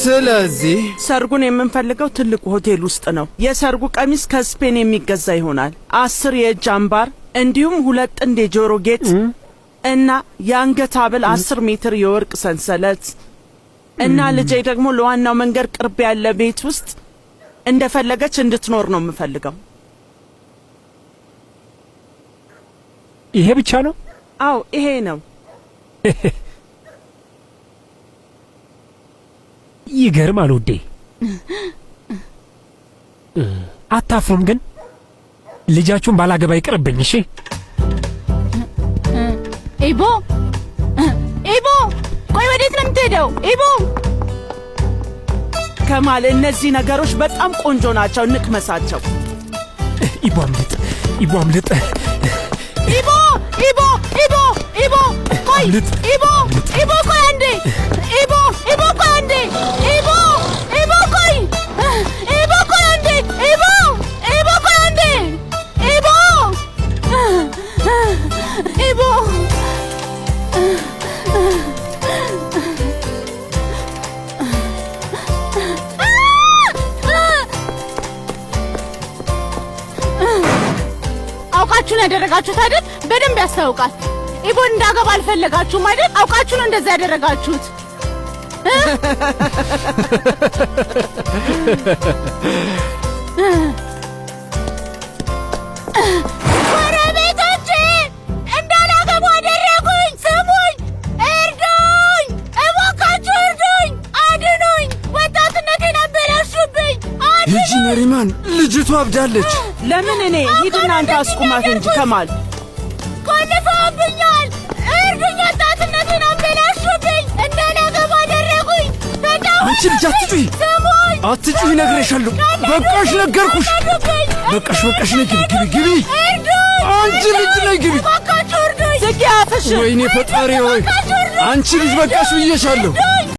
ስለዚህ ሰርጉን የምንፈልገው ትልቁ ሆቴል ውስጥ ነው። የሰርጉ ቀሚስ ከስፔን የሚገዛ ይሆናል። 10 የእጅ አምባር እንዲሁም 2 ጥንድ የጆሮ ጌጥ እና የአንገት ሐብል 10 ሜትር የወርቅ ሰንሰለት እና ልጄ ደግሞ ለዋናው መንገድ ቅርብ ያለ ቤት ውስጥ እንደፈለገች እንድትኖር ነው የምፈልገው። ይሄ ብቻ ነው? አዎ ይሄ ነው። ይገርማል ውዴ። አታፍሩም ግን? ልጃችሁን ባላገባ ይቅርብኝ። እሺ ኢቦ ኢቦ፣ ቆይ ወዴት ነው የምትሄደው? ኢቦ ከማል፣ እነዚህ ነገሮች በጣም ቆንጆ ናቸው፣ እንቅመሳቸው። ኢቦ አምልጥ፣ ኢቦ አምልጥ። ኢቦ ኢቦ ኢቦ ኢቦ፣ ቆይ ኢቦ ኢቦ፣ ቆይ አንዴ ኢቦ ኢቦ፣ ቆይ አንዴ ኢቦ ኢቦ፣ ቆይ ኢቦ፣ ቆይ አንዴ ኢቦ ኢቦ፣ ቆይ አንዴ ኢቦ ኢቦ። አውቃችሁን ያደረጋችሁት አይደል? በደንብ ያስታውቃል። ኢቦን እንዳገባ አልፈለጋችሁም አይደል? አውቃችሁ ነው እንደዛ ያደረጋችሁት። ጎረቤቶቼ እንዳላገባ አደረጉኝ። ስሙኝ፣ እርዱኝ፣ እባካችሁ እርዱኝ፣ አድኑኝ። ወጣትነቴን አበላሹብኝ። ሂጂ ነሪማን፣ ልጅቷ አብዳለች። ለምን? እኔ ሂድና አንተ አስቁማት እንጂ ከማል። ቆልፈውብኛል። እርዱኝ፣ ወጣትነቴን አበላሹብኝ። እንዳላገባ አደረጉኝ። አንቺ ልጅ አትጩሂ፣ አትጩሂ፣ ነግሬሻለሁ። በቃሽ፣ ነገርኩሽ። በቃሽ፣ በቃሽ። ነይ ግቢ፣ ግቢ፣ ግቢ። አንቺ ልጅ ነይ ግቢ። ዝጊ አፍሽ። ወይኔ ፈጣሪ ሆይ፣ አንቺ ልጅ በቃሽ ብዬሻለሁ።